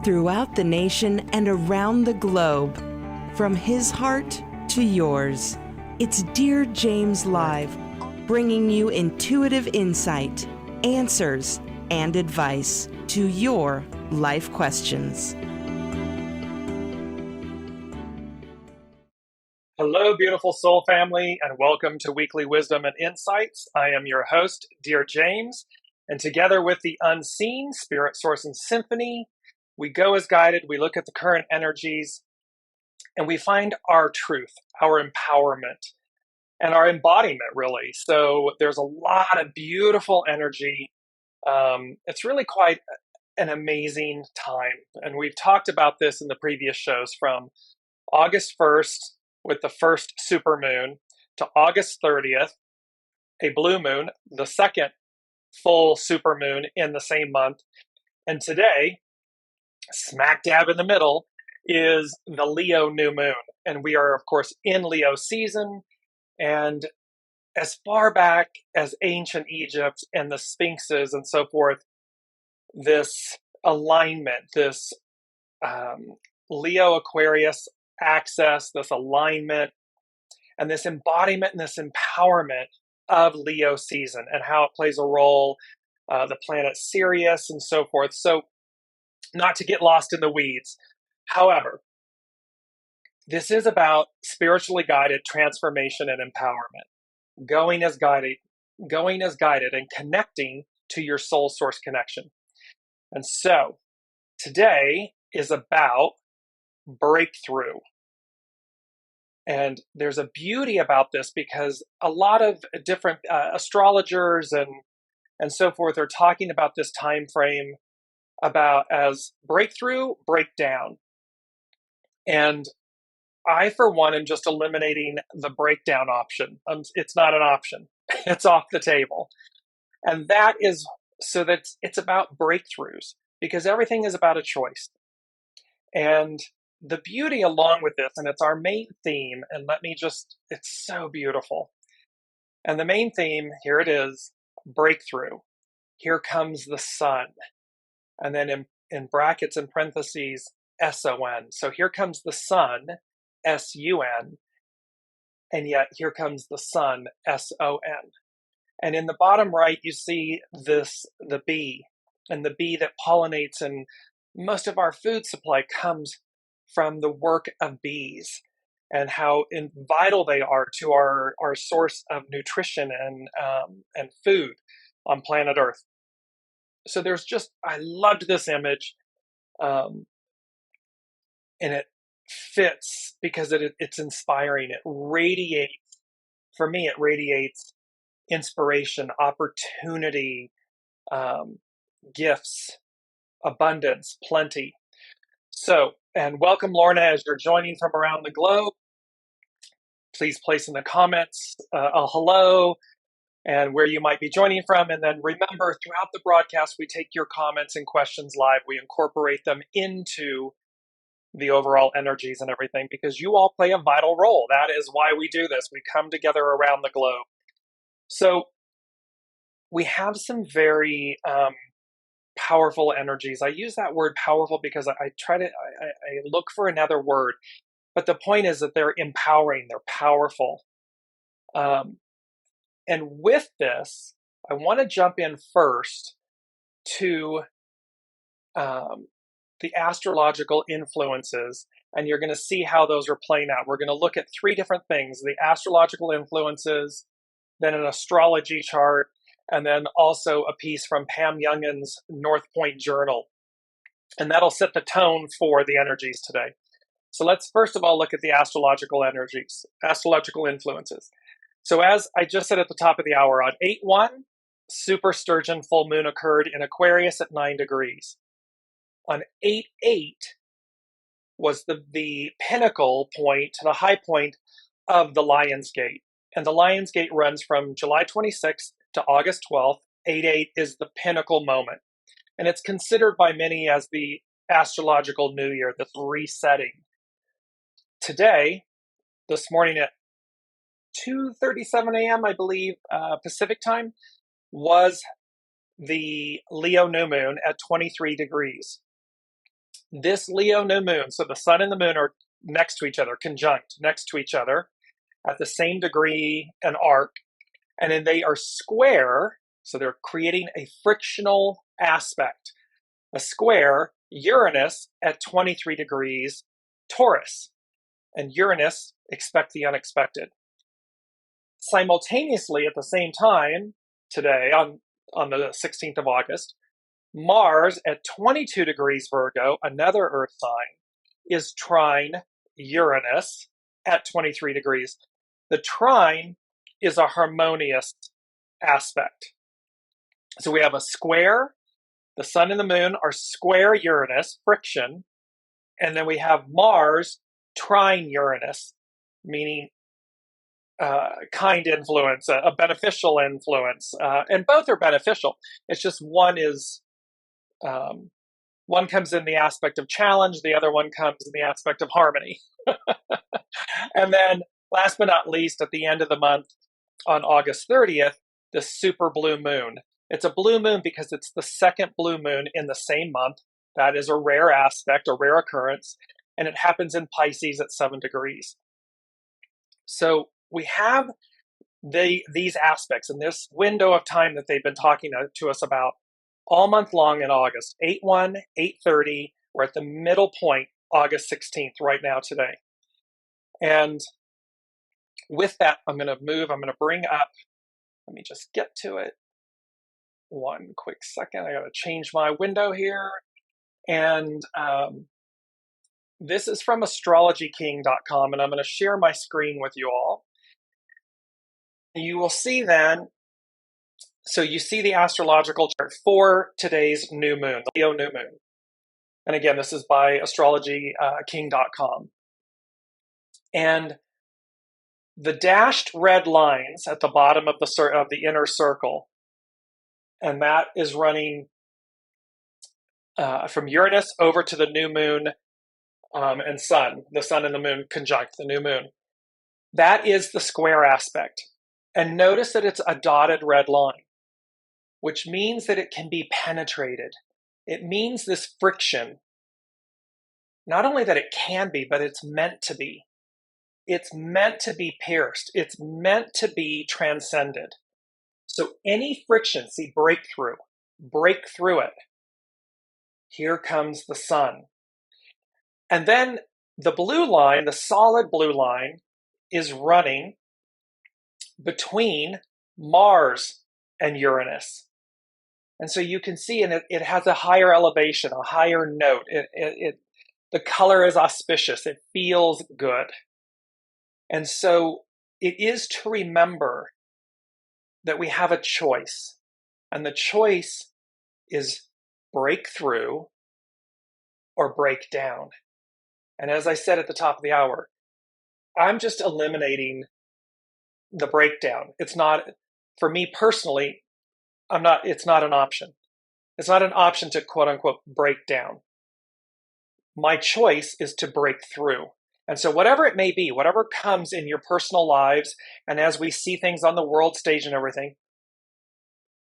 throughout the nation and around the globe. From his heart to yours, it's Dear James Live, bringing you intuitive insight, answers, and advice to your life questions. Hello, beautiful soul family, and welcome to Weekly Wisdom and Insights. I am your host, Dearjames, and together with the unseen Spirit, Source, and Symphony, we go as guided, we look at the current energies, and we find our truth, our empowerment, and our embodiment, really. So there's a lot of beautiful energy. It's really quite an amazing time, and we've talked about this in the previous shows, from August 1st, with the first supermoon, to August 30th, a blue moon, the second full supermoon in the same month. And today, smack dab in the middle, is the Leo new moon. And we are, of course, in Leo season. And as far back as ancient Egypt and the Sphinxes and so forth, this alignment, this Leo Aquarius access, this alignment, and this embodiment and this empowerment of Leo season and how it plays a role, the planet Sirius and so forth. So not to get lost in the weeds. However, this is about spiritually guided transformation and empowerment, going as guided and connecting to your soul source connection. And so today is about breakthrough. And there's a beauty about this because a lot of different astrologers and so forth are talking about this time frame about as breakthrough, breakdown. And I, for one, am just eliminating the breakdown option. It's not an option. It's off the table. And that is so that it's about breakthroughs, because everything is about a choice. And the beauty along with this, and it's our main theme, and it's so beautiful. And the main theme, here it is, breakthrough. Here comes the sun. And then in brackets and parentheses, S-O-N. So here comes the sun, S-U-N. And yet here comes the sun, S-O-N. And in the bottom right, you see the bee. And the bee that pollinates, and most of our food supply comes from the work of bees and how vital they are to our source of nutrition and food on planet Earth. So I loved this image, and it fits because it's inspiring. It radiates, for me, it radiates inspiration, opportunity, gifts, abundance, plenty. So, and welcome, Lorna, as you're joining from around the globe. Please place in the comments a hello and where you might be joining from. And then remember, throughout the broadcast, we take your comments and questions live. We incorporate them into the overall energies and everything, because you all play a vital role. That is why we do this. We come together around the globe. So we have some very powerful energies. I use that word powerful because I look for another word, but the point is that they're empowering, they're powerful. And with this, I want to jump in first to the astrological influences, and you're going to see how those are playing out. We're going to look at three different things: the astrological influences, then an astrology chart, and then also a piece from Pam Youngin's North Point Journal. And that'll set the tone for the energies today. So let's first of all look at the astrological energies, astrological influences. So as I just said at the top of the hour, on 8/1, super sturgeon full moon occurred in Aquarius at 9 degrees. On 8/8 was the pinnacle point, the high point of the Lion's Gate. And the Lion's Gate runs from July 26th to August 12th. 8/8 is the pinnacle moment. And it's considered by many as the astrological new year, this resetting. Today, this morning at 2:37 a.m., I believe, Pacific time, was the Leo new moon at 23 degrees. this Leo new moon, so the sun and the moon are next to each other, conjunct next to each other at the same degree and arc, and then they are square, so they're creating a frictional aspect, a square, Uranus at 23 degrees Taurus. And Uranus, expect the unexpected. Simultaneously, at the same time, today, on the 16th of August, Mars at 22 degrees Virgo, another Earth sign, is trine Uranus at 23 degrees. The trine is a harmonious aspect. So we have a square, the sun and the moon are square Uranus, friction, and then we have Mars trine Uranus, meaning kind influence, a beneficial influence, and both are beneficial. It's just one comes in the aspect of challenge, the other one comes in the aspect of harmony. And then last but not least, at the end of the month on August 30th, the super blue moon. It's a blue moon because it's the second blue moon in the same month. That is a rare aspect, a rare occurrence, and it happens in Pisces at 7 degrees. So we have these aspects in this window of time that they've been talking to us about all month long in August. 8-1, 8:30, we're at the middle point, August 16th, right now today. And with that, I'm going to bring up, let me just get to it. One quick second, I got to change my window here. And this is from astrologyking.com, and I'm going to share my screen with you all. You will see then, so you see the astrological chart for today's new moon, the Leo new moon. And again, this is by astrologyking.com. And the dashed red lines at the bottom of the inner circle, and that is running from Uranus over to the new moon and sun, the sun and the moon conjunct, the new moon. That is the square aspect. And notice that it's a dotted red line, which means that it can be penetrated. It means this friction, not only that it can be, but it's meant to be. It's meant to be pierced. It's meant to be transcended. So any friction, see, break through it. Here comes the sun. And then the blue line, the solid blue line, is running between Mars and Uranus. And so you can see, and it has a higher elevation, a higher note. The color is auspicious. It feels good. And so it is to remember that we have a choice. And the choice is break through or break down. And as I said at the top of the hour, I'm just eliminating the breakdown. It's not, for me personally, it's not an option. It's not an option to quote unquote break down. My choice is to break through. And so whatever it may be, whatever comes in your personal lives, and as we see things on the world stage and everything,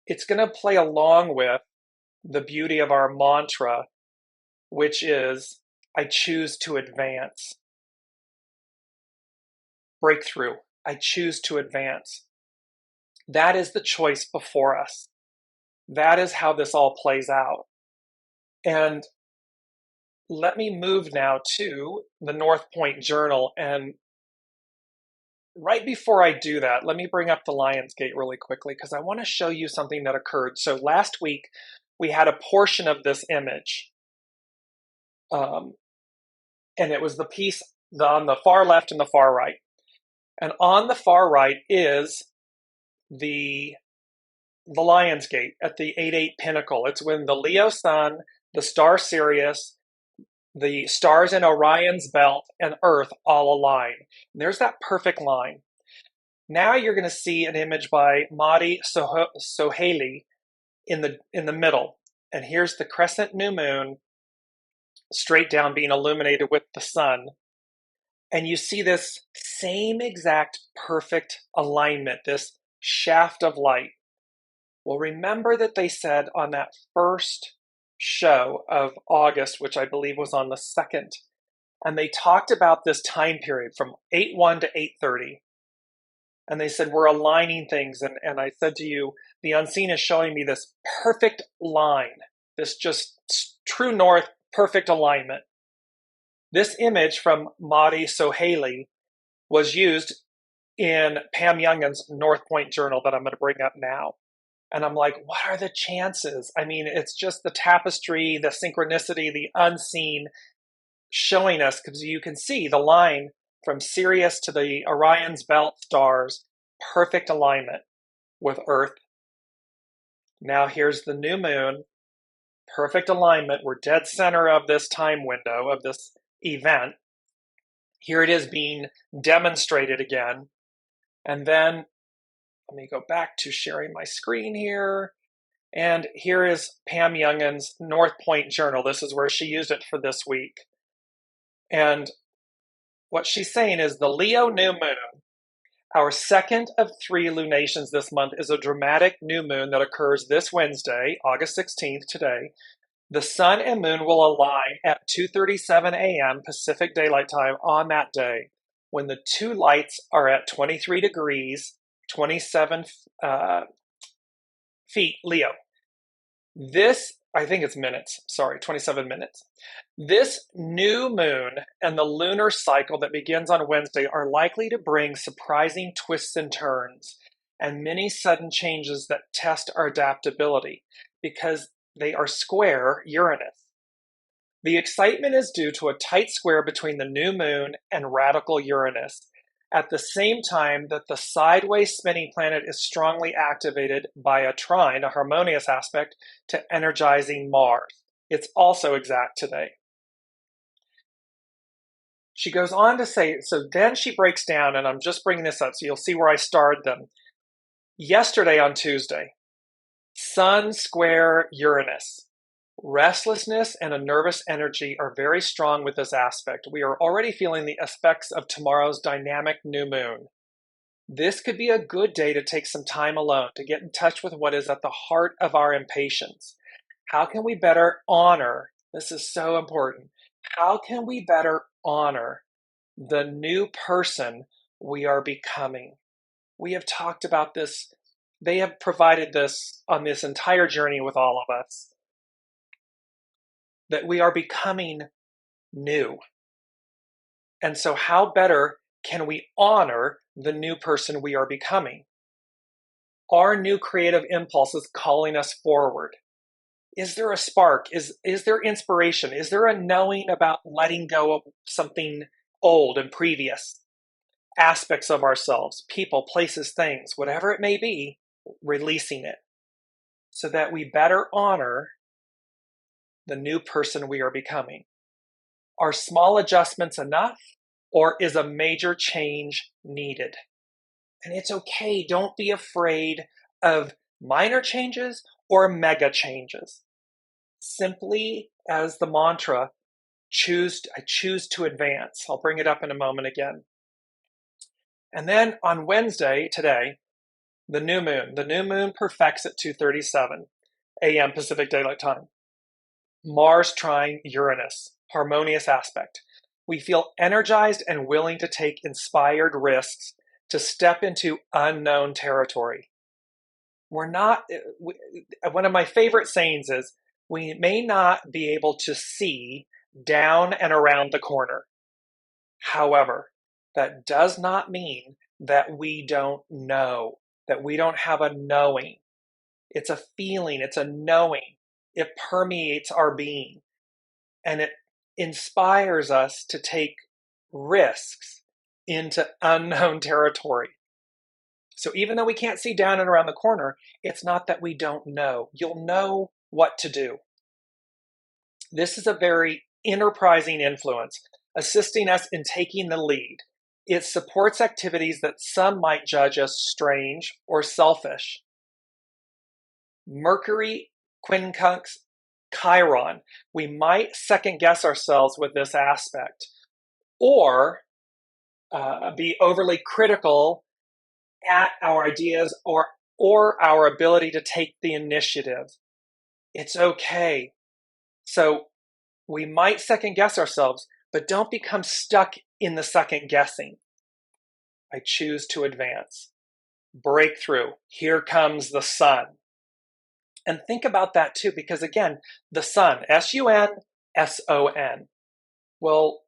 it's going to play along with the beauty of our mantra, which is, I choose to advance. Breakthrough. I choose to advance. That is the choice before us. That is how this all plays out. And let me move now to the North Point Journal. And right before I do that, let me bring up the Lionsgate really quickly because I want to show you something that occurred. So last week, we had a portion of this image. And it was the piece on the far left and the far right. And on the far right is the Lionsgate at the 8-8 pinnacle. It's when the Leo sun, the star Sirius, the stars in Orion's belt, and Earth all align. And there's that perfect line. Now you're going to see an image by Mahdi Sohaili in the middle. And here's the crescent new moon straight down being illuminated with the sun. And you see this same exact perfect alignment, this shaft of light. Well, remember that they said on that first show of August, which I believe was on the 2nd. And they talked about this time period from 8:1 to 8:30. And they said, we're aligning things. And I said to you, the unseen is showing me this perfect line, this just true north, perfect alignment. This image from Madi Sohaili was used in Pam Youngin's North Point journal that I'm going to bring up now. And I'm like, what are the chances? I mean, it's just the tapestry, the synchronicity, the unseen showing us, because you can see the line from Sirius to the Orion's belt stars, perfect alignment with Earth. Now here's the new moon, perfect alignment. We're dead center of this time window of this event. Here it is being demonstrated again. And then let me go back to sharing my screen here. And here is Pam Youngin's North Point journal. This is where she used it for this week. And what she's saying is the Leo new moon, our second of 3 lunations this month, is a dramatic new moon that occurs this Wednesday, August 16th, today. The sun and moon will align at 2:37 a.m. Pacific Daylight Time on that day, when the two lights are at 23 degrees, 27 feet Leo. This, I think it's minutes, sorry, 27 minutes. This new moon and the lunar cycle that begins on Wednesday are likely to bring surprising twists and turns and many sudden changes that test our adaptability because they are square Uranus. The excitement is due to a tight square between the new moon and radical Uranus, at the same time that the sideways spinning planet is strongly activated by a trine, a harmonious aspect, to energizing Mars. It's also exact today. She goes on to say, so then she breaks down, and I'm just bringing this up so you'll see where I starred them. Yesterday on Tuesday, Sun square Uranus. Restlessness and a nervous energy are very strong with this aspect. We are already feeling the effects of tomorrow's dynamic new moon. This could be a good day to take some time alone, to get in touch with what is at the heart of our impatience. How can we better honor, this is so important, how can we better honor the new person we are becoming? We have talked about this. They have provided this on this entire journey with all of us, that we are becoming new. And so how better can we honor the new person we are becoming? Our new creative impulse is calling us forward. Is there a spark? Is there inspiration? Is there a knowing about letting go of something old and previous? Aspects of ourselves, people, places, things, whatever it may be, releasing it so that we better honor the new person we are becoming. Are small adjustments enough, or is a major change needed? And it's okay. Don't be afraid of minor changes or mega changes. Simply as the mantra, I choose to advance. I'll bring it up in a moment again. And then on Wednesday, today, the new moon perfects at 2:37 a.m. Pacific Daylight Time. Mars trine Uranus, harmonious aspect. We feel energized and willing to take inspired risks to step into unknown territory. One of my favorite sayings is, we may not be able to see down and around the corner. However, that does not mean that we don't know, that we don't have a knowing. It's a feeling, it's a knowing. It permeates our being, and it inspires us to take risks into unknown territory. So even though we can't see down and around the corner, it's not that we don't know. You'll know what to do. This is a very enterprising influence, assisting us in taking the lead. It supports activities that some might judge as strange or selfish. Mercury quincunx Chiron. We might second guess ourselves with this aspect, or be overly critical at our ideas or our ability to take the initiative. It's okay. So we might second guess ourselves, but don't become stuck in the second guessing. I choose to advance. Breakthrough. Here comes the sun. And think about that too, because again, the sun, S-U-N-S-O-N. Well,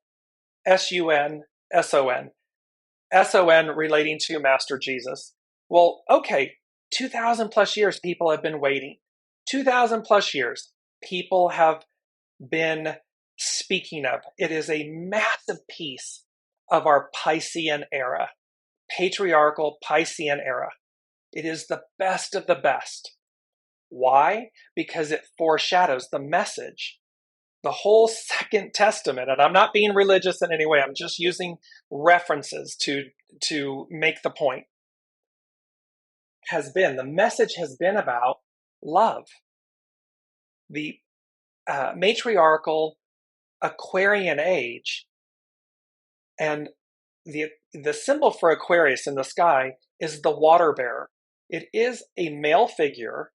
S-U-N-S-O-N. S-O-N relating to Master Jesus. Well, okay, 2,000 plus years people have been waiting. 2,000 plus years people have been speaking of. It is a massive piece of our Piscean era, patriarchal Piscean era. It is the best of the best. Why? Because it foreshadows the message. The whole Second Testament, and I'm not being religious in any way, I'm just using references to make the point, the message has been about love. The matriarchal Aquarian age, and the symbol for Aquarius in the sky is the water bearer. It is a male figure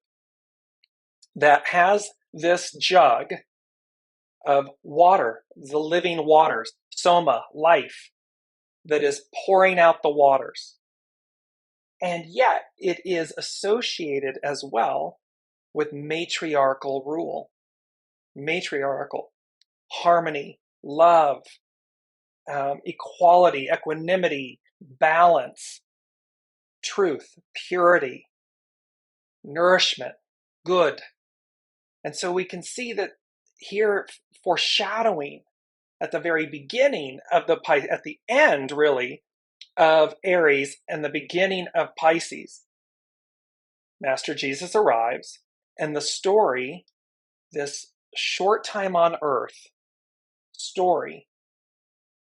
that has this jug of water, the living waters, soma, life, that is pouring out the waters. And yet it is associated as well with matriarchal rule, matriarchal, harmony, love, equality, equanimity, balance, truth, purity, nourishment, good. And so we can see that here, foreshadowing at the very beginning of at the end really of Aries and the beginning of Pisces, Master Jesus arrives, and the story, this short time on earth story,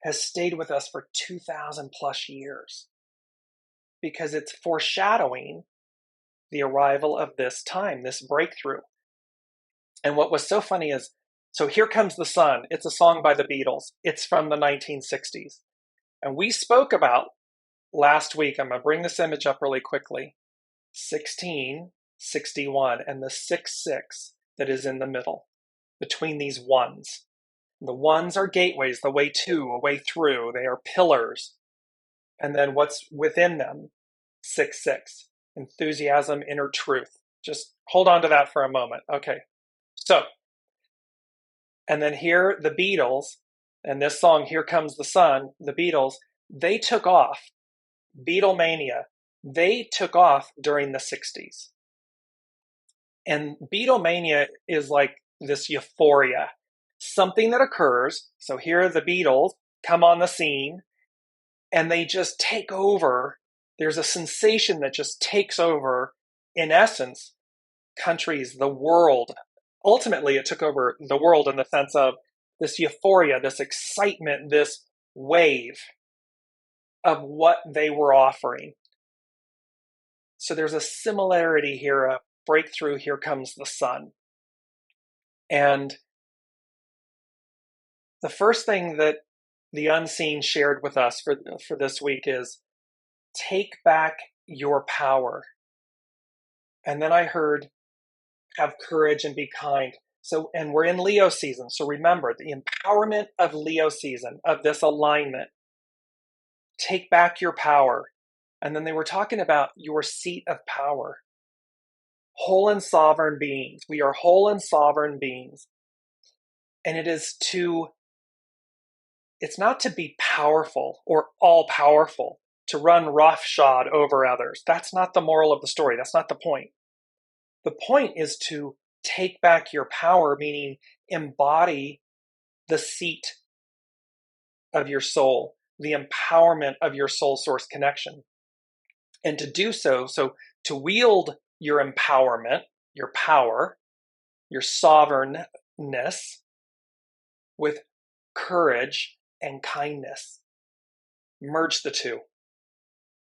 has stayed with us for 2,000 plus years because it's foreshadowing the arrival of this time, this breakthrough. And what was so funny is, so Here Comes the Sun. It's a song by the Beatles. It's from the 1960s. And we spoke about last week, I'm going to bring this image up really quickly, 1661 and the 6-6 that is in the middle between these ones. The ones are gateways, the way to, a way through. They are pillars. And then what's within them, 6-6, enthusiasm, inner truth. Just hold on to that for a moment. Okay. So, and then here, the Beatles, and this song, Here Comes the Sun, the Beatles, they took off. Beatlemania, they took off during the 60s. And Beatlemania is like this euphoria, something that occurs. So here the Beatles come on the scene, and they just take over. There's a sensation that just takes over, in essence, countries, the world. Ultimately, it took over the world in the sense of this euphoria, this excitement, this wave of what they were offering. So there's a similarity here, a breakthrough, Here Comes the Sun. And the first thing that the unseen shared with us for this week is take back your power. And then I heard, have courage and be kind. So, and we're in Leo season. So remember the empowerment of Leo season, of this alignment. Take back your power. And then they were talking about your seat of power. Whole and sovereign beings. We are whole and sovereign beings. And it's not to be powerful or all powerful, to run roughshod over others. That's not the moral of the story. That's not the point. The point is to take back your power, meaning embody the seat of your soul, the empowerment of your soul source connection. And to do so to wield your empowerment, your power, your sovereignness with courage and kindness. Merge the two.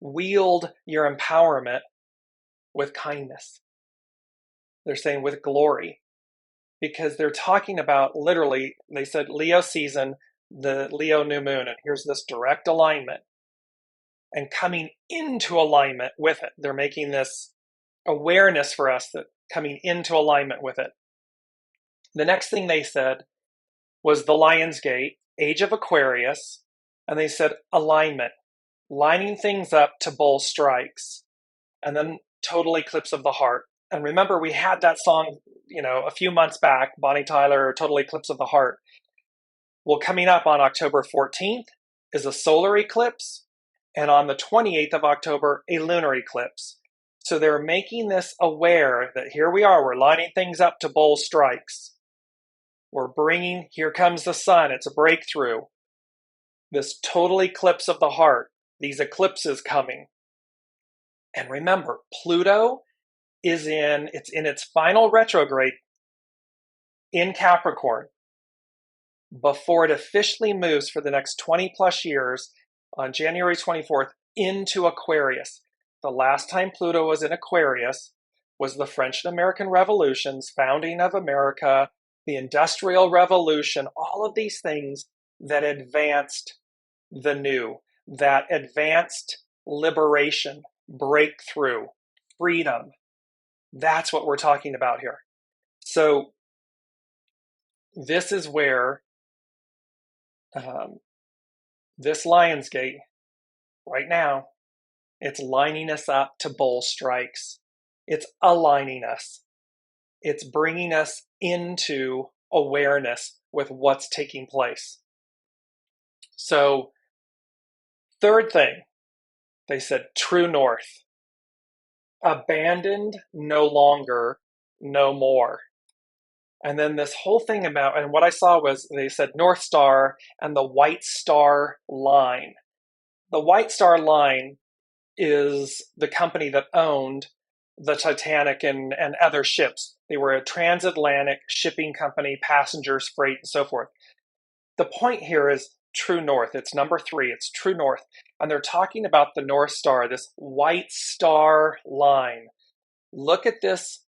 Wield your empowerment with kindness. They're saying with glory, because they're talking about literally, they said Leo season, the Leo new moon, and here's this direct alignment and coming into alignment with it. They're making this awareness for us that coming into alignment with it. The next thing they said was the Lion's Gate, age of Aquarius, and they said alignment, lining things up to bull strikes, and then total eclipse of the heart. And remember, we had that song, a few months back, Bonnie Tyler, Total Eclipse of the Heart. Well, coming up on October 14th is a solar eclipse, and on the 28th of October, a lunar eclipse. So they're making this aware that here we are, we're lining things up to bull strikes. Here comes the sun, it's a breakthrough. This total eclipse of the heart, these eclipses coming. And remember, Pluto is in its final retrograde in Capricorn before it officially moves for the next 20 plus years on January 24th into Aquarius. The last time Pluto was in Aquarius was the French and American Revolutions, founding of America, the Industrial Revolution, all of these things that advanced the new, that advanced liberation, breakthrough, freedom. That's what we're talking about here. So this is where this Lion's Gate, right now, it's lining us up to bull strikes. It's aligning us. It's bringing us into awareness with what's taking place. So, third thing, they said true north. Abandoned, no longer, no more. And then this whole thing about, and what I saw was they said North Star and the White Star Line. The White Star Line is the company that owned the Titanic and other ships. They were a transatlantic shipping company, passengers, freight, and so forth. The point here is true north. It's number 3. It's true north. And they're talking about the North Star, this White Star Line. Look at this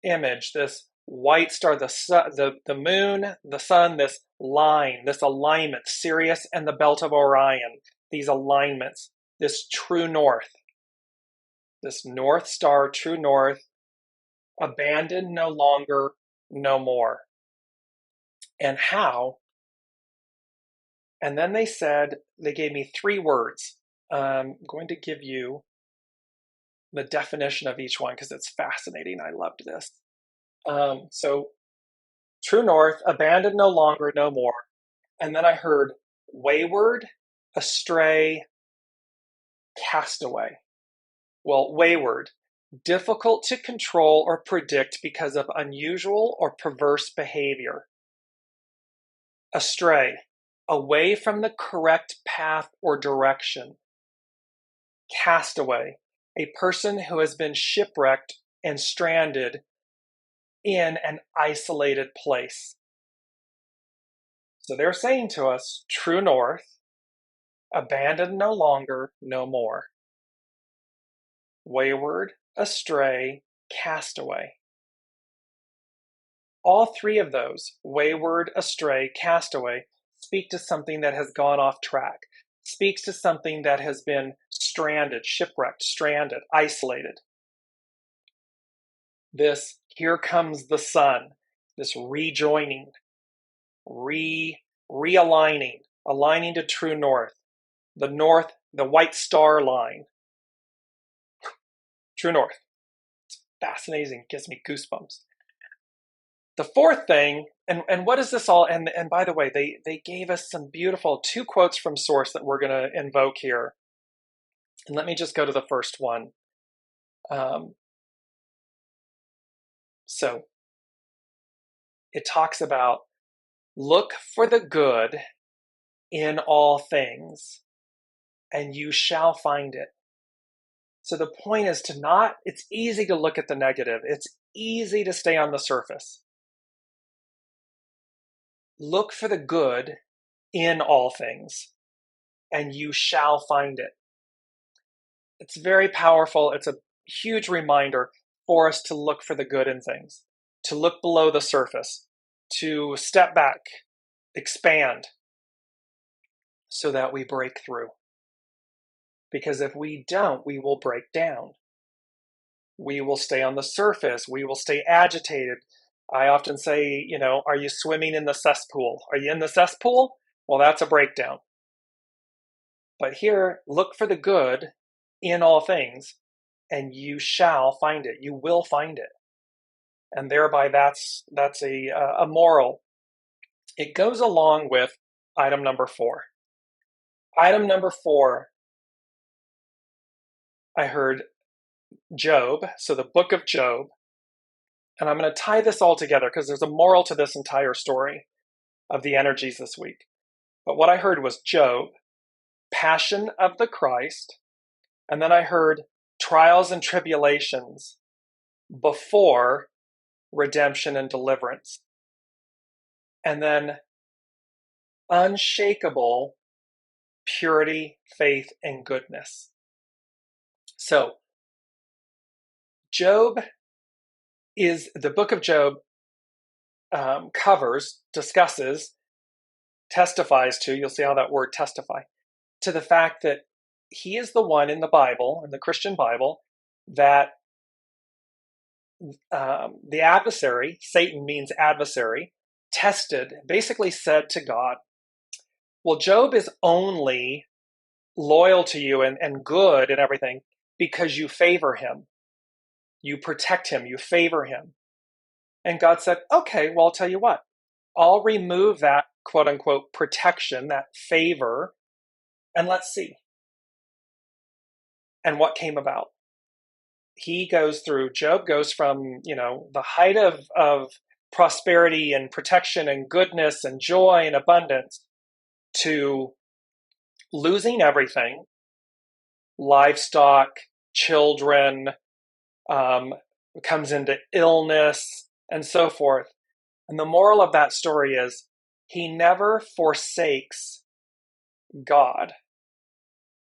image, this white star, the moon, the sun, this line, this alignment, Sirius and the belt of Orion, these alignments, this true north, this North Star, true north, abandoned, no longer, no more. And how? And then they gave me 3 words. I'm going to give you the definition of each one because it's fascinating. I loved this. So true north, abandoned, no longer, no more. And then I heard wayward, astray, castaway. Well, wayward, difficult to control or predict because of unusual or perverse behavior. Astray, away from the correct path or direction. Castaway, a person who has been shipwrecked and stranded in an isolated place. So they're saying to us, true north, abandoned, no longer, no more. Wayward, astray, castaway. All 3 of those, wayward, astray, castaway, speak to something that has gone off track, speaks to something that has been stranded, shipwrecked, stranded, isolated. This, here comes the sun, this rejoining, realigning, aligning to true north, the White Star Line. True north. It's fascinating, gives me goosebumps. The fourth thing, and what is this all, and by the way, they gave us some beautiful 2 quotes from source that we're going to invoke here. And let me just go to the first one. So it talks about look for the good in all things, and you shall find it. So the point is it's easy to look at the negative. It's easy to stay on the surface. Look for the good in all things, and you shall find it. It's very powerful. It's a huge reminder for us to look for the good in things, to look below the surface, to step back, expand, so that we break through. Because if we don't, we will break down. We will stay on the surface. We will stay agitated. I often say, are you swimming in the cesspool? Are you in the cesspool? Well, that's a breakdown. But here, look for the good in all things, and you shall find it. You will find it. And thereby, that's a moral. It goes along with item number 4. Item number 4, I heard Job, so the book of Job. And I'm going to tie this all together because there's a moral to this entire story of the energies this week. But what I heard was Job, passion of the Christ, and then I heard trials and tribulations before redemption and deliverance. And then unshakable purity, faith, and goodness. So, Job is the book of Job discusses, testifies to, you'll see how that word testify, to the fact that he is the one in the Bible, in the Christian Bible, that the adversary, Satan means adversary, tested, basically said to God, well, Job is only loyal to you and good and everything because you favor him. You protect him, you favor him. And God said, okay, well, I'll tell you what, I'll remove that quote unquote protection, that favor, and let's see. And what came about? Job goes from, the height of prosperity and protection and goodness and joy and abundance to losing everything, livestock, children, comes into illness and so forth. And the moral of that story is he never forsakes God.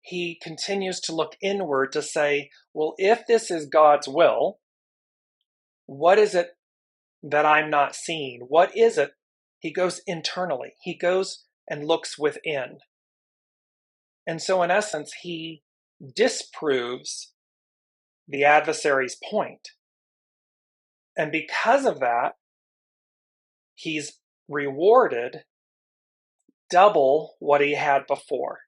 He continues to look inward to say, well, if this is God's will, what is it that I'm not seeing? What is it? He goes internally. He goes and looks within. And so in essence, he disproves the adversary's point. And because of that, he's rewarded double what he had before.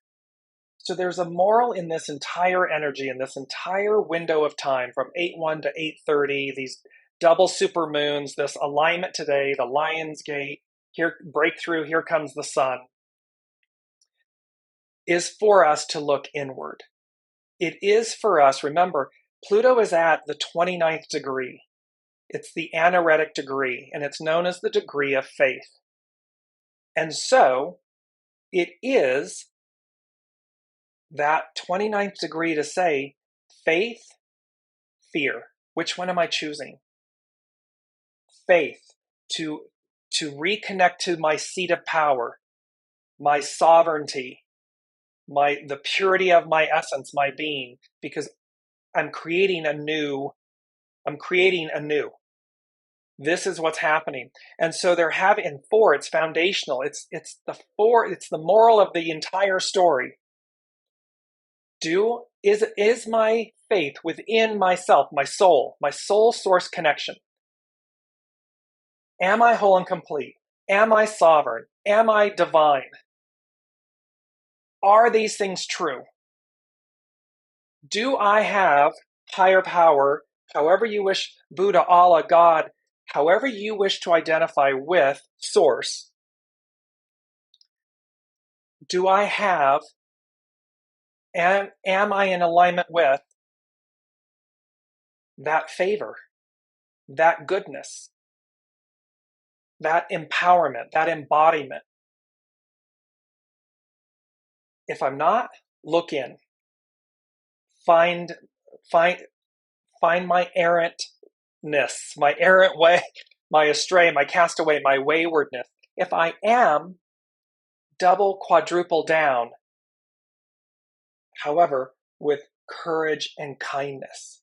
So there's a moral in this entire energy, in this entire window of time from 8:1 to 8:30, these double supermoons, this alignment today, the Lion's Gate, here breakthrough, here comes the sun, is for us to look inward. It is for us, remember, Pluto is at the 29th degree. It's the anaretic degree, and it's known as the degree of faith. And so it is that 29th degree to say, faith, fear. Which one am I choosing? Faith, to reconnect to my seat of power, my sovereignty, the purity of my essence, my being, because I'm creating anew. This is what's happening. And so they're having 4, it's foundational. It's the moral of the entire story. Is my faith within myself, my soul source connection? Am I whole and complete? Am I sovereign? Am I divine? Are these things true? Do I have higher power, however you wish, Buddha, Allah, God, however you wish to identify with source? Do I have, and am I in alignment with that favor, that goodness, that empowerment, that embodiment? If I'm not, look in. Find my errantness, my errant way, my astray, my castaway, my waywardness. If I am, double, quadruple down. However, with courage and kindness.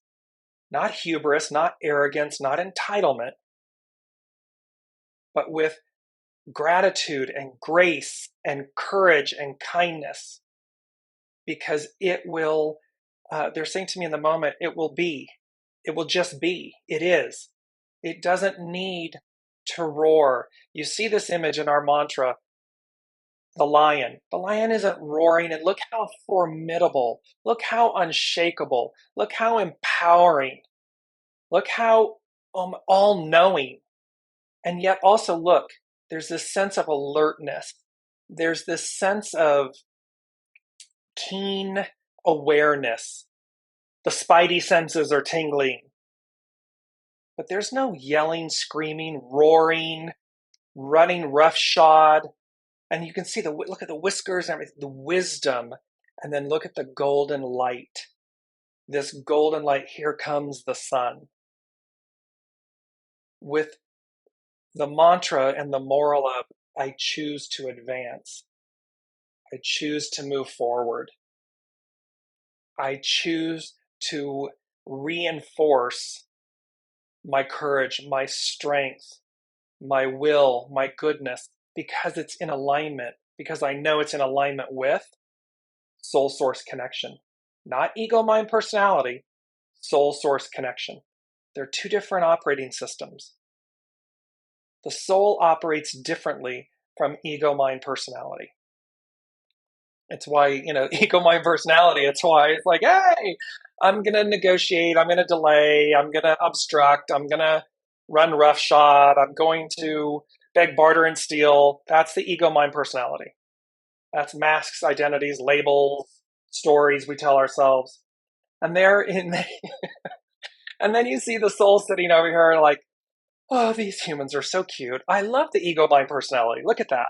Not hubris, not arrogance, not entitlement, but with gratitude and grace and courage and kindness. Because it will, they're saying to me in the moment, it will be. It will just be. It is. It doesn't need to roar. You see this image in our mantra, the lion. The lion isn't roaring, and look how formidable, look how unshakable, look how empowering, look how all-knowing. And yet also look, there's this sense of alertness. There's this sense of keen awareness. The spidey senses are tingling. But there's no yelling, screaming, roaring, running roughshod. And you can see look at the whiskers and everything, the wisdom. And then look at the golden light. This golden light, here comes the sun. With the mantra and the moral of, I choose to advance. I choose to move forward. I choose to reinforce my courage, my strength, my will, my goodness, because it's in alignment, because I know it's in alignment with soul source connection. Not ego, mind, personality, soul source connection. They're two different operating systems. The soul operates differently from ego, mind, personality. It's why, ego, mind, personality, it's why it's like, hey, I'm going to negotiate, I'm going to delay, I'm going to obstruct, I'm going to run roughshod, I'm going to beg, barter, and steal. That's the ego, mind, personality. That's masks, identities, labels, stories we tell ourselves. And and then you see the soul sitting over here like, oh, these humans are so cute. I love the ego, mind, personality. Look at that.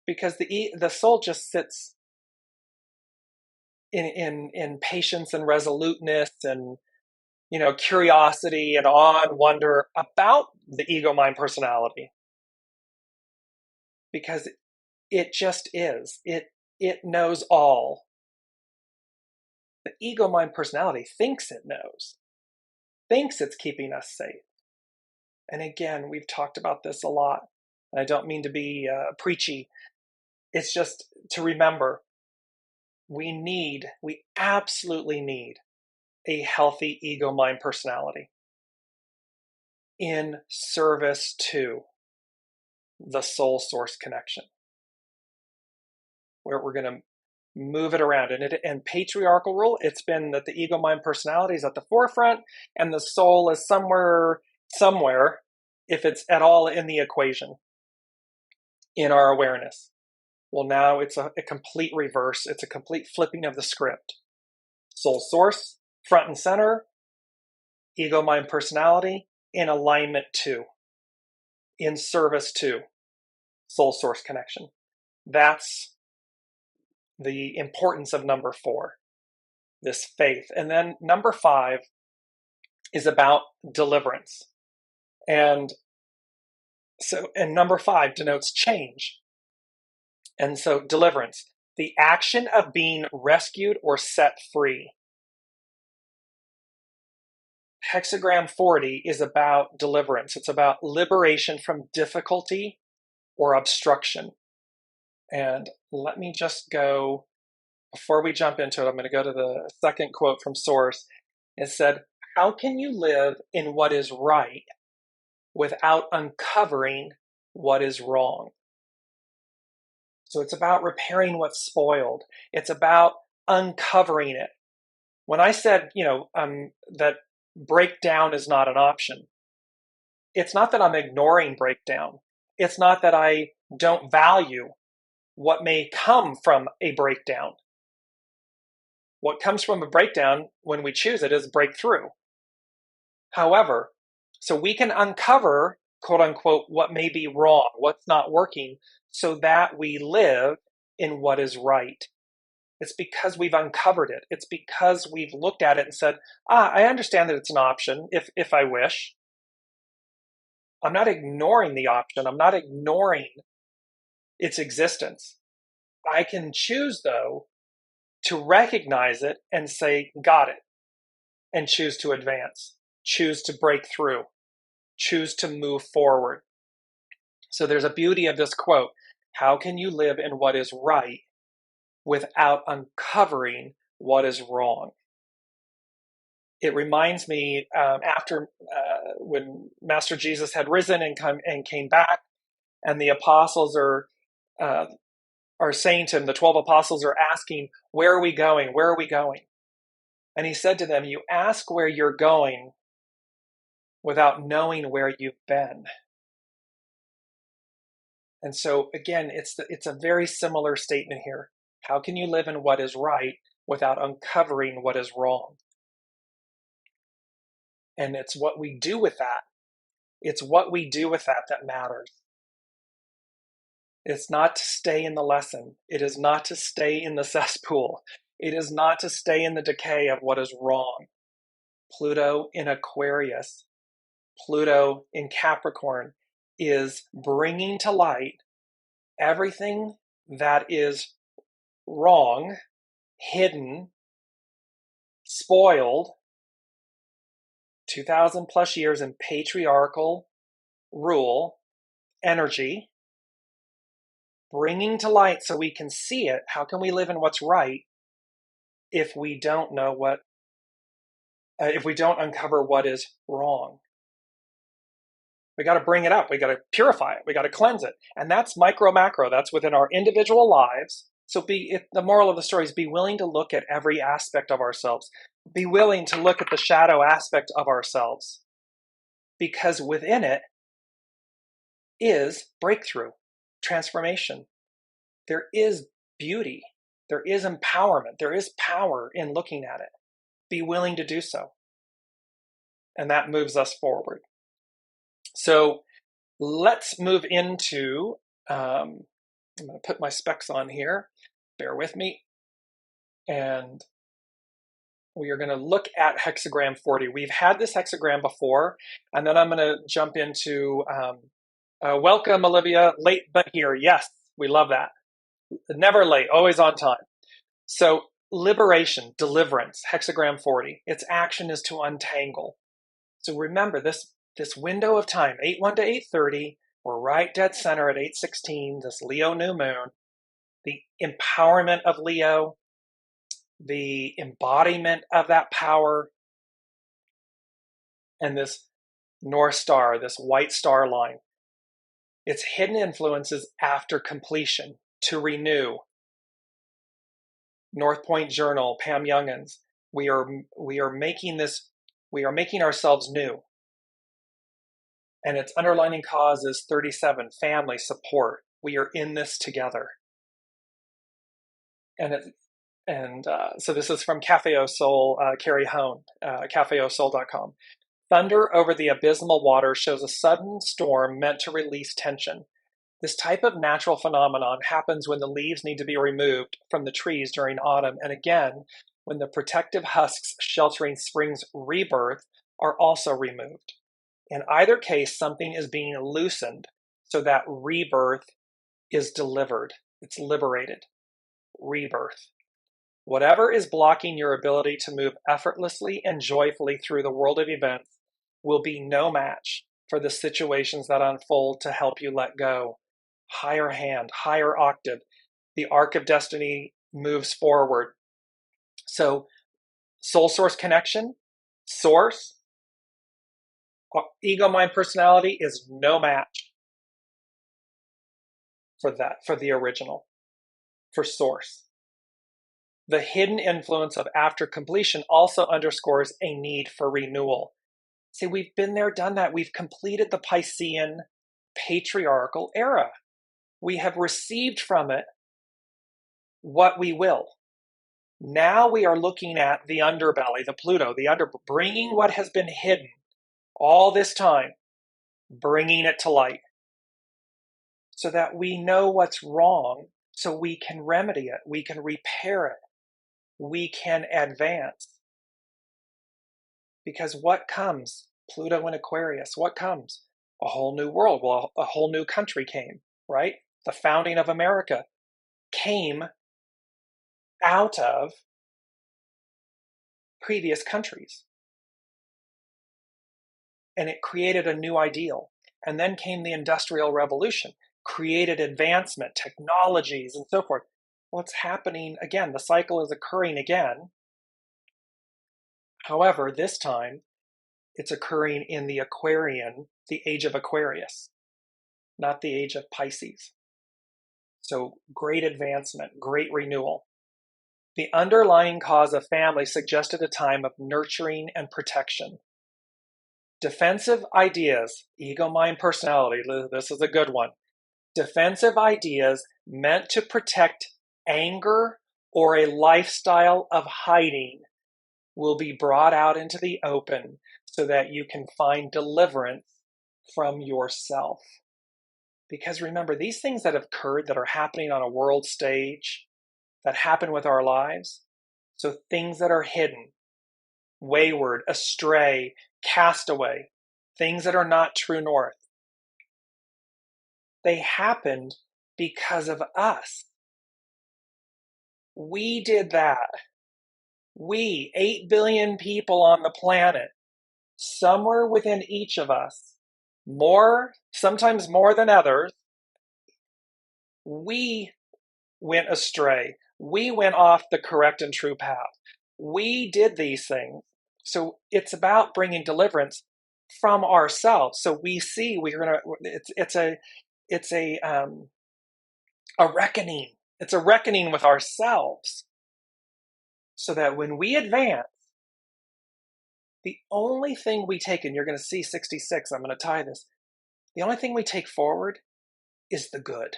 Because the soul just sits in patience and resoluteness and curiosity and awe and wonder about the ego, mind, personality. Because it just is. It knows all. The ego, mind, personality thinks it knows. Thinks it's keeping us safe. And again, we've talked about this a lot. And I don't mean to be preachy. It's just to remember, we absolutely need a healthy ego, mind, personality in service to the soul source connection, where we're going to move it around. And patriarchal rule, it's been that the ego, mind, personality is at the forefront and the soul is somewhere, if it's at all in the equation, in our awareness. Well, now it's a complete reverse. It's a complete flipping of the script. Soul source, front and center, ego, mind, personality, in alignment to, in service to soul source connection. That's the importance of number 4, this faith. And then number 5 is about deliverance. And number 5 denotes change. And so deliverance, the action of being rescued or set free. Hexagram 40 is about deliverance. It's about liberation from difficulty or obstruction. And let me just go, before we jump into it, I'm going to go to the second quote from Source. It said, how can you live in what is right without uncovering what is wrong? So it's about repairing what's spoiled. It's about uncovering it. When I said, that breakdown is not an option, it's not that I'm ignoring breakdown. It's not that I don't value what may come from a breakdown. What comes from a breakdown, when we choose it, is breakthrough. However, so we can uncover, quote unquote, what may be wrong, what's not working, so that we live in what is right. It's because we've uncovered it. It's because we've looked at it and said, I understand that it's an option if I wish. I'm not ignoring the option. I'm not ignoring its existence. I can choose, though, to recognize it and say, got it, and choose to advance, choose to break through, choose to move forward. So there's a beauty of this quote. How can you live in what is right without uncovering what is wrong? it reminds me after when Master Jesus had risen and came back, and the apostles are saying to him, the 12 apostles are asking, "Where are we going? Where are we going?" And he said to them, "You ask where you're going without knowing where you've been." And so again, it's a very similar statement here. How can you live in what is right without uncovering what is wrong? And it's what we do with that. It's what we do with that that matters. It's not to stay in the lesson. It is not to stay in the cesspool. It is not to stay in the decay of what is wrong. Pluto in Aquarius, Pluto in Capricorn is bringing to light everything that is wrong, hidden, spoiled, 2,000 plus years in patriarchal rule, energy, bringing to light so we can see it. How can we live in what's right if we don't know if we don't uncover what is wrong? We got to bring it up. We got to purify it. We got to cleanse it. And that's micro, macro. That's within our individual lives. So the moral of the story is be willing to look at every aspect of ourselves. Be willing to look at the shadow aspect of ourselves. Because within it is breakthrough, transformation. There is beauty. There is empowerment. There is power in looking at it. Be willing to do so. And that moves us forward. So let's move into, I'm going to put my specs on here. Bear with me. And we are going to look at hexagram 40. We've had this hexagram before, and then I'm going to jump into, welcome, Olivia, late but here. Yes, we love that. Never late, always on time. So liberation, deliverance, hexagram 40. Its action is to untangle. So remember this window of time, 8:1 to 8:30, we're right dead center at 8:16, this Leo new moon, the empowerment of Leo, the embodiment of that power, and this North Star, this white star line. Its hidden influences after completion, to renew. North Point Journal, Pam Youngins, we are making ourselves new. And its underlining cause is 37, family support. We are in this together. So this is from Cafe Au Sol, Carrie Hone, cafeausol.com. Thunder over the abysmal water shows a sudden storm meant to release tension. This type of natural phenomenon happens when the leaves need to be removed from the trees during autumn, and again, when the protective husks sheltering spring's rebirth are also removed. In either case, something is being loosened so that rebirth is delivered. It's liberated. Rebirth. Whatever is blocking your ability to move effortlessly and joyfully through the world of events will be no match for the situations that unfold to help you let go. Higher hand, higher octave. The arc of destiny moves forward. So, soul source connection, source, ego, mind, personality is no match for the original, for source. The hidden influence of after completion also underscores a need for renewal. See, we've been there, done that. We've completed the Piscean patriarchal era. We have received from it what we will. Now we are looking at the underbelly, the Pluto, bringing what has been hidden all this time, bringing it to light so that we know what's wrong, so we can remedy it, we can repair it, we can advance. Because what comes? Pluto in Aquarius, what comes? A whole new world. Well, a whole new country came, right? The founding of America came out of previous countries. And it created a new ideal. And then came the Industrial Revolution, created advancement, technologies, and so forth. What's happening again? The cycle is occurring again. However, this time it's occurring in the age of Aquarius, not the age of Pisces. So great advancement, great renewal. The underlying cause of family suggested a time of nurturing and protection. Defensive ideas, ego, mind, personality, this is a good one. Defensive ideas meant to protect anger or a lifestyle of hiding will be brought out into the open so that you can find deliverance from yourself. Because remember, these things that have occurred that are happening on a world stage, that happen with our lives, so things that are hidden, wayward, astray, castaway, things that are not true north, they happened because of us. We did that. We, 8 billion people on the planet, somewhere within each of us, more, sometimes more than others, we went astray. We went off the correct and true path. We did these things. So it's about bringing deliverance from ourselves. So we see it's a reckoning. It's a reckoning with ourselves. So that when we advance, the only thing we take, and you're going to see 66, I'm going to tie this, the only thing we take forward is the good.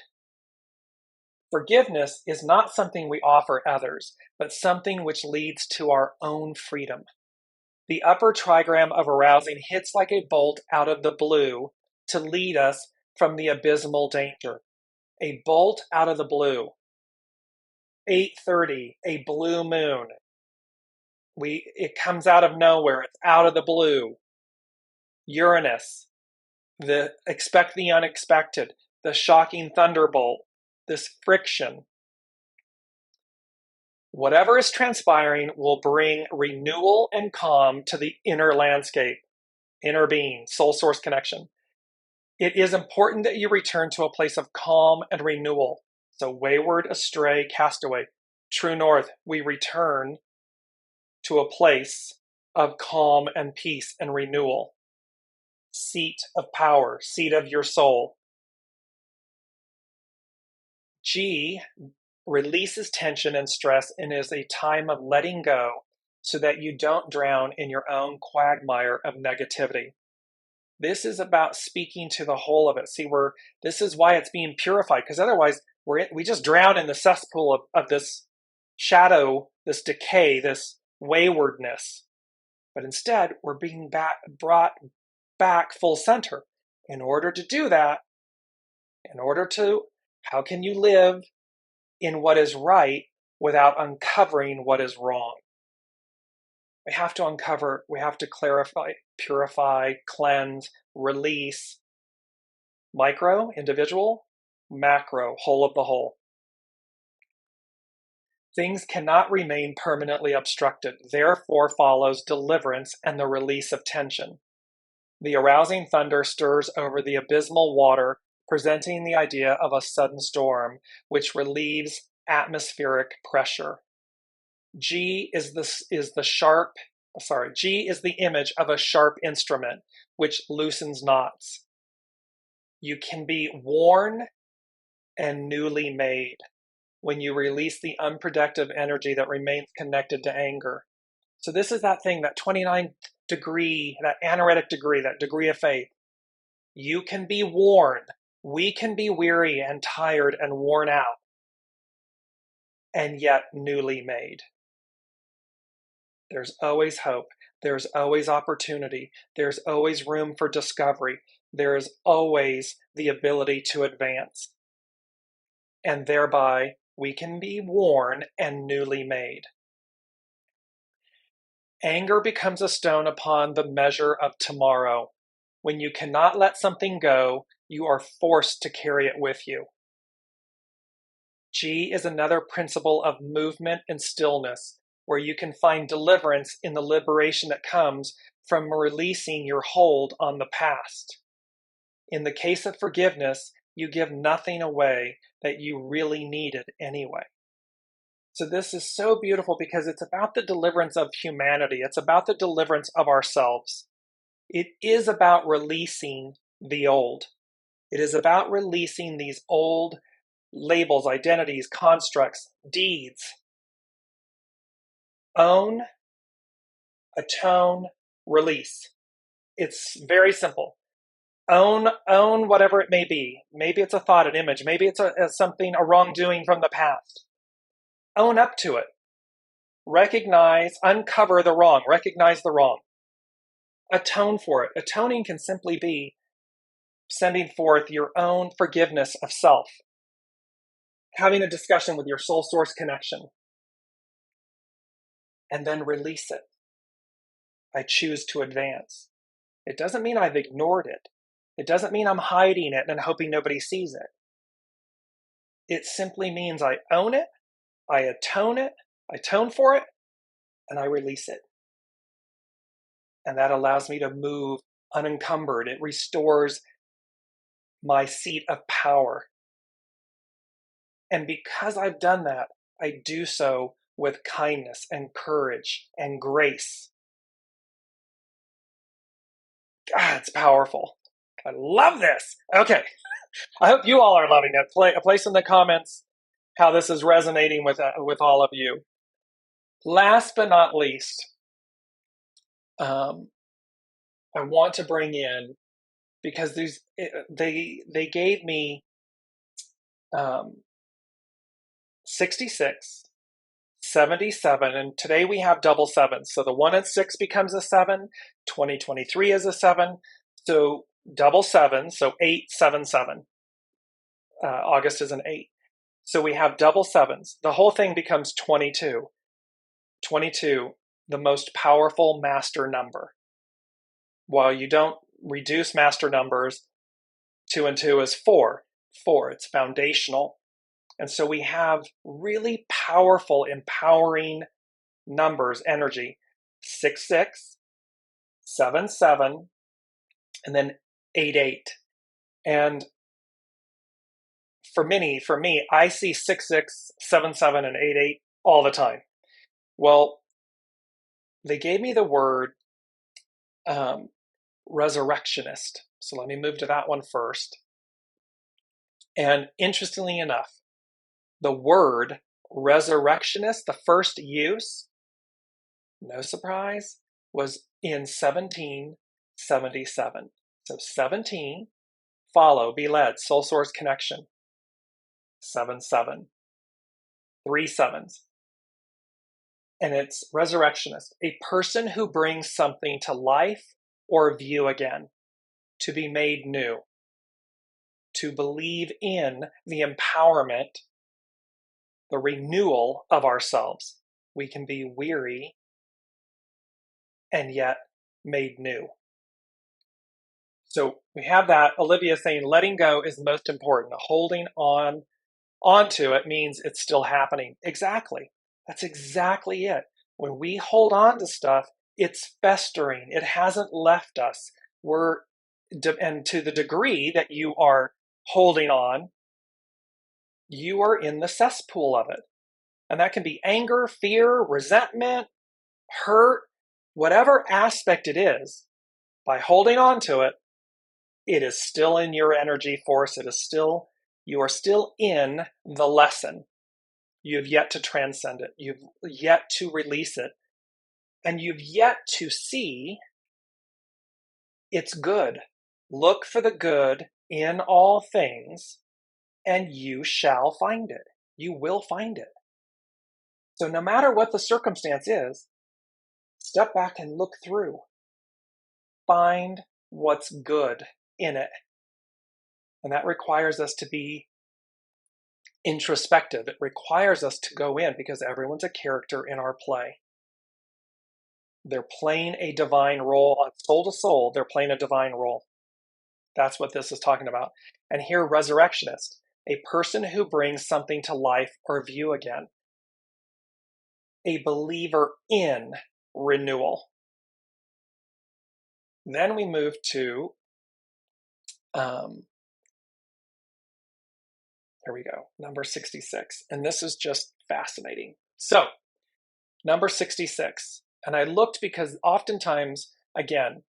Forgiveness is not something we offer others, but something which leads to our own freedom. The upper trigram of arousing hits like a bolt out of the blue to lead us from the abysmal danger. A bolt out of the blue. 8:30, a blue moon. It comes out of nowhere. It's out of the blue. Uranus, expect the unexpected, the shocking thunderbolt, this friction. Whatever is transpiring will bring renewal and calm to the inner landscape, inner being, soul source connection. It is important that you return to a place of calm and renewal. So wayward, astray, castaway, true north, we return to a place of calm and peace and renewal. Seat of power, seat of your soul. G releases tension and stress and is a time of letting go so that you don't drown in your own quagmire of negativity. This is about speaking to the whole of it. See, this is why it's being purified, because otherwise we just drown in the cesspool of this shadow, this decay, this waywardness. But instead, we're being brought back full center. In order to do that, how can you live in what is right without uncovering what is wrong? We have to uncover, we have to clarify, purify, cleanse, release. Micro, individual, macro, whole of the whole. Things cannot remain permanently obstructed. Therefore follows deliverance and the release of tension. The arousing thunder stirs over the abysmal water, presenting the idea of a sudden storm, which relieves atmospheric pressure. G is the image of a sharp instrument, which loosens knots. You can be worn and newly made when you release the unproductive energy that remains connected to anger. So this is that thing, that 29 degree, that anaretic degree, that degree of faith. You can be worn. We can be weary and tired and worn out, and yet newly made. There's always hope. There's always opportunity. There's always room for discovery. There is always the ability to advance. And thereby, we can be worn and newly made. Anger becomes a stone upon the measure of tomorrow. When you cannot let something go, you are forced to carry it with you. G is another principle of movement and stillness, where you can find deliverance in the liberation that comes from releasing your hold on the past. In the case of forgiveness, you give nothing away that you really needed anyway. So this is so beautiful because it's about the deliverance of humanity. It's about the deliverance of ourselves. It is about releasing the old. It is about releasing these old labels, identities, constructs, deeds. Own, atone, release. It's very simple. Own whatever it may be. Maybe it's a thought, an image. Maybe it's a wrongdoing from the past. Own up to it. Recognize, uncover the wrong. Recognize the wrong. Atone for it. Atoning can simply be sending forth your own forgiveness of self. Having a discussion with your soul source connection. And then release it. I choose to advance. It doesn't mean I've ignored it. It doesn't mean I'm hiding it and hoping nobody sees it. It simply means I own it, I atone for it, and I release it. And that allows me to move unencumbered. It restores my seat of power. And because I've done that, I do so with kindness and courage and grace. God, it's powerful. I love this. Okay. I hope you all are loving it. Place in the comments how this is resonating with all of you. Last but not least, I want to bring in, because they gave me 66, 77, and today we have double sevens. So the 1 and 6 becomes a 7, 2023 is a 7, so double 7, so 877. August is an 8. So we have double 7s. The whole thing becomes 22. 22, the most powerful master number. While you don't reduce master numbers, 2 and 2 is 4. 4, it's foundational. And so we have really powerful, empowering numbers, energy. 6, 6, 7, 7, and then 8, 8. And for me, I see 6, 6, 7, 7, and 8, 8 all the time. Well, they gave me the word resurrectionist. So let me move to that one first. And interestingly enough, the word resurrectionist, the first use, no surprise, was in 1777. So 17, follow, be led, soul source connection. 7, 7. 3 sevens. And it's resurrectionist, a person who brings something to life or view again, to be made new, to believe in the empowerment, the renewal of ourselves. We can be weary and yet made new. So we have that. Olivia saying letting go is most important. Holding onto it means it's still happening. Exactly. That's exactly it. When we hold on to stuff, it's festering. It hasn't left us. And to the degree that you are holding on, you are in the cesspool of it. And that can be anger, fear, resentment, hurt, whatever aspect it is. By holding on to it, it is still in your energy force. You are still in the lesson. You've yet to transcend it. You've yet to release it. And you've yet to see it's good. Look for the good in all things, and you shall find it. You will find it. So no matter what the circumstance is, step back and look through. Find what's good in it. And that requires us to be introspective. It requires us to go in because everyone's a character in our play. They're playing a divine role on soul to soul. They're playing a divine role. That's what this is talking about. And here, resurrectionist, a person who brings something to life or view again. A believer in renewal. Then we move to, here we go, number 66. And this is just fascinating. So, number 66. And I looked because oftentimes, again,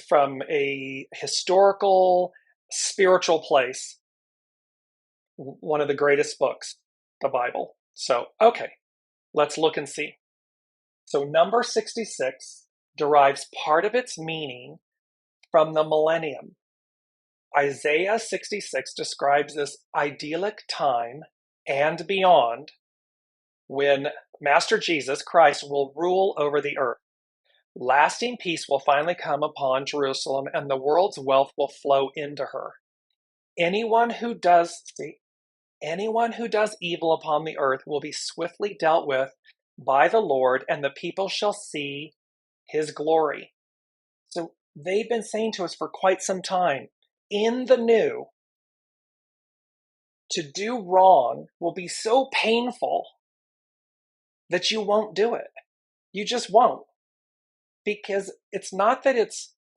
from a historical, spiritual place, one of the greatest books, the Bible. So, okay, let's look and see. So, number 66 derives part of its meaning from the millennium. Isaiah 66 describes this idyllic time and beyond when Master Jesus Christ will rule over the earth. Lasting peace will finally come upon Jerusalem, and the world's wealth will flow into her. Anyone who does evil upon the earth will be swiftly dealt with by the Lord, and the people shall see his glory. So they've been saying to us for quite some time, in the new, to do wrong will be so painful that you won't do it. You just won't. Because it's not that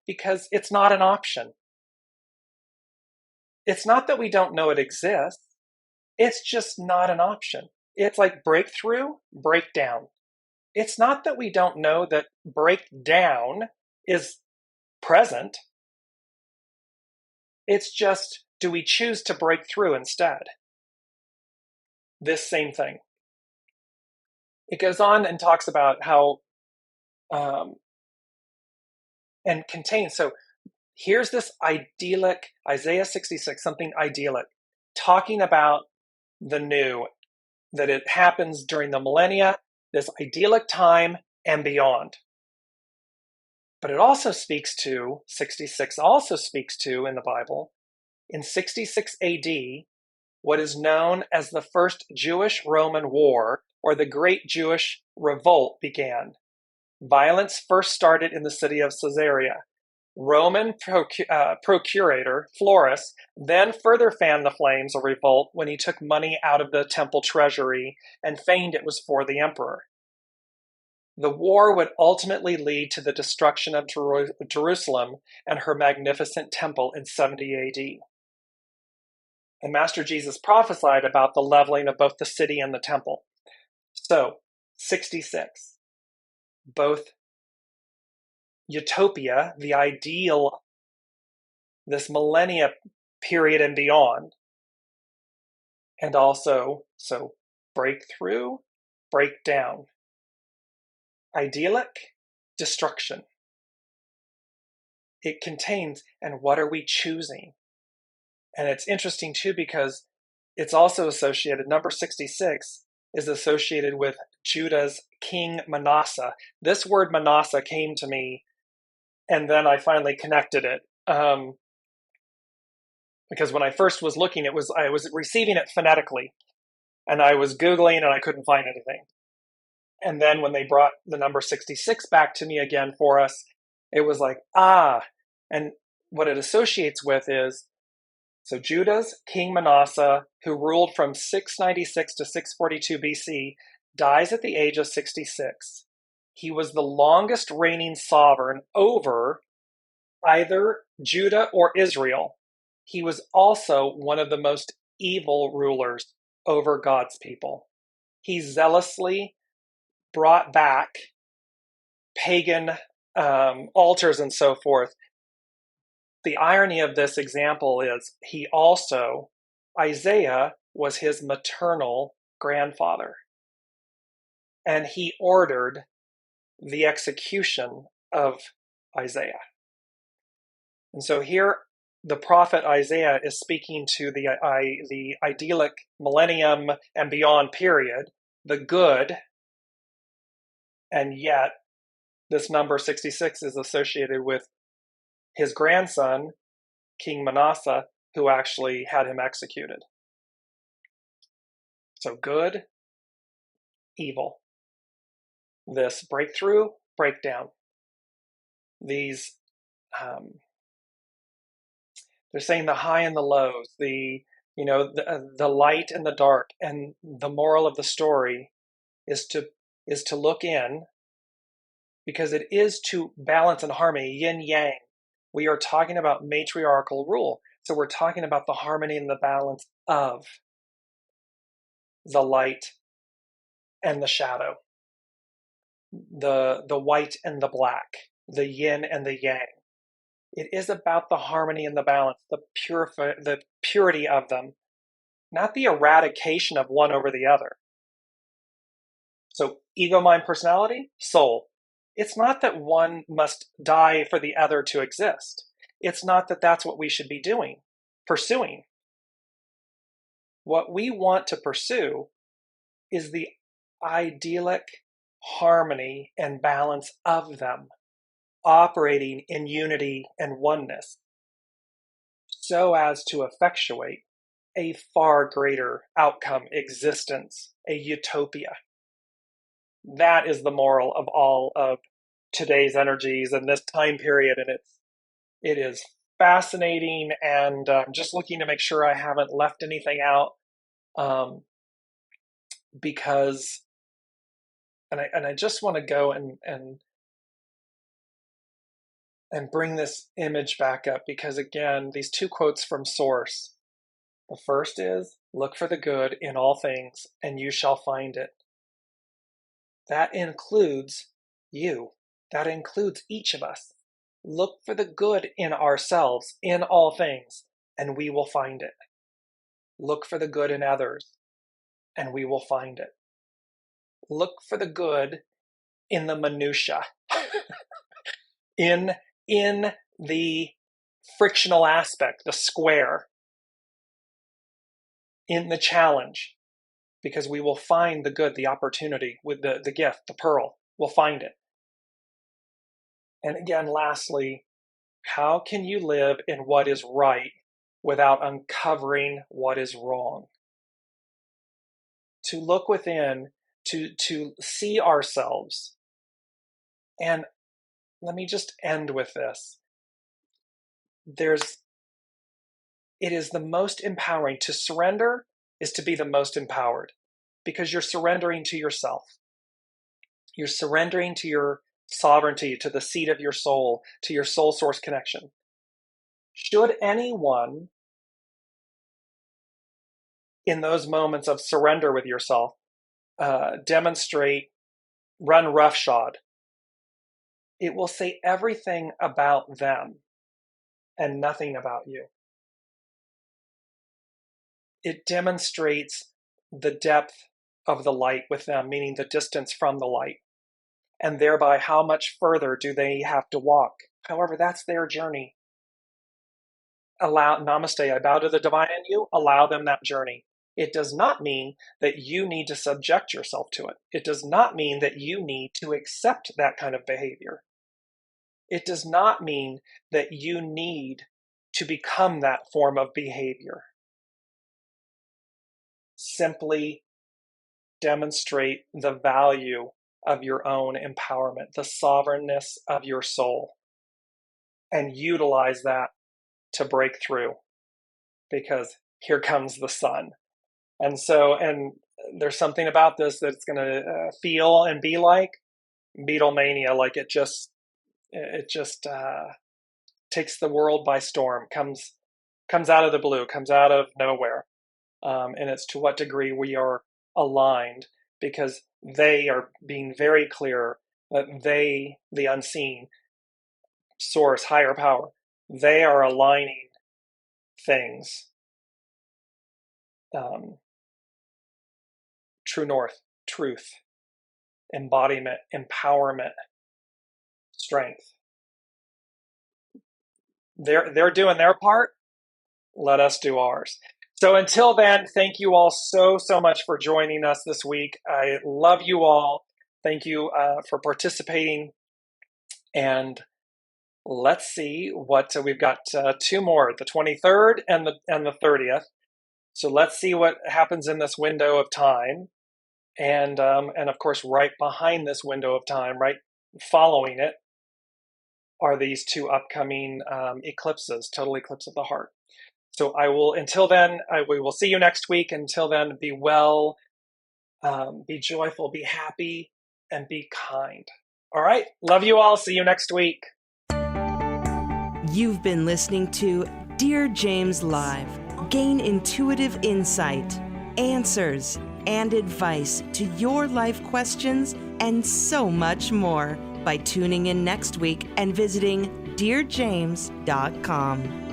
because it's not an option. It's not that we don't know it exists. It's just not an option. It's like breakthrough, breakdown. It's not that we don't know that breakdown is present. It's just, do we choose to break through instead? This same thing. It goes on and talks about how, and contains, so here's this idyllic, Isaiah 66, something idyllic, talking about the new, that it happens during the millennia, this idyllic time and beyond. But it also speaks to, 66 also speaks to in the Bible, in 66 AD, what is known as the First Jewish-Roman War, or the Great Jewish Revolt, began. Violence first started in the city of Caesarea. Roman procurator Florus then further fanned the flames of revolt when he took money out of the temple treasury and feigned it was for the emperor. The war would ultimately lead to the destruction of Jerusalem and her magnificent temple in 70 AD. And Master Jesus prophesied about the leveling of both the city and the temple. So, 66. Both utopia, the ideal, this millennia period and beyond, and also, so breakthrough, breakdown. Idyllic, destruction. It contains, and what are we choosing? And it's interesting too because it's also associated, number 66 is associated with Judah's king Manasseh. This word Manasseh came to me, and then I finally connected it. Because when I first was looking, I was receiving it phonetically, and I was Googling and I couldn't find anything. And then when they brought the number 66 back to me again for us, it was like, and what it associates with is, so Judah's king Manasseh, who ruled from 696 to 642 BC, dies at the age of 66. He was the longest reigning sovereign over either Judah or Israel. He was also one of the most evil rulers over God's people. He zealously brought back pagan altars and so forth. The irony of this example is Isaiah was his maternal grandfather. And he ordered the execution of Isaiah. And so here, the prophet Isaiah is speaking to the idyllic millennium and beyond period, the good, and yet this number 66 is associated with his grandson, King Manasseh, who actually had him executed. So good, evil. This breakthrough, breakdown. These, they're saying the high and the lows, the light and the dark, and the moral of the story is to look in, because it is to balance and harmony, yin yang. We are talking about matriarchal rule. So we're talking about the harmony and the balance of the light and the shadow, the white and the black, the yin and the yang. It is about the harmony and the balance, the purity of them, not the eradication of one over the other. So ego, mind, personality, soul. It's not that one must die for the other to exist. It's not that that's what we should be doing, pursuing. What we want to pursue is the idyllic harmony and balance of them, operating in unity and oneness, so as to effectuate a far greater outcome existence, a utopia. That is the moral of all of today's energies and this time period, and it is fascinating, and just looking to make sure I haven't left anything out, because I just want to go and bring this image back up, because again, these two quotes from Source. The first is, look for the good in all things and you shall find it. That includes you. That includes each of us. Look for the good in ourselves, in all things, and we will find it. Look for the good in others, and we will find it. Look for the good in the minutia, in the frictional aspect, the square, in the challenge, because we will find the good, the opportunity, with the gift, the pearl. We'll find it. And again, lastly, how can you live in what is right without uncovering what is wrong? To look within, to see ourselves. And let me just end with this. It is the most empowering. To surrender is to be the most empowered, because you're surrendering to yourself. You're surrendering to your sovereignty, to the seat of your soul, to your soul source connection. Should anyone in those moments of surrender with yourself demonstrate, run roughshod, it will say everything about them and nothing about you. It demonstrates the depth of the light with them, meaning the distance from the light, and thereby how much further do they have to walk. However, that's their journey. Namaste, I bow to the divine in you, allow them that journey. It does not mean that you need to subject yourself to it. It does not mean that you need to accept that kind of behavior. It does not mean that you need to become that form of behavior. Simply demonstrate the value of your own empowerment, the sovereignness of your soul, and utilize that to break through, because here comes the sun. And there's something about this that's going to feel and be like Beatlemania, like it just takes the world by storm, comes out of the blue, comes out of nowhere. And it's to what degree we are aligned, because they are being very clear that they, the unseen source, higher power, they are aligning things. True north, truth, embodiment, empowerment, strength. They're doing their part. Let us do ours. So until then, thank you all so much for joining us this week. I love you all. Thank you for participating. And let's see what we've got. Two more, the 23rd and the 30th. So let's see what happens in this window of time. And of course, right behind this window of time, right following it, are these two upcoming eclipses, total eclipse of the heart. So until then, we will see you next week. Until then, be well, be joyful, be happy, and be kind. All right. Love you all. See you next week. You've been listening to Dear James Live. Gain intuitive insight, answers, and advice to your life questions, and so much more by tuning in next week and visiting Dearjames.com.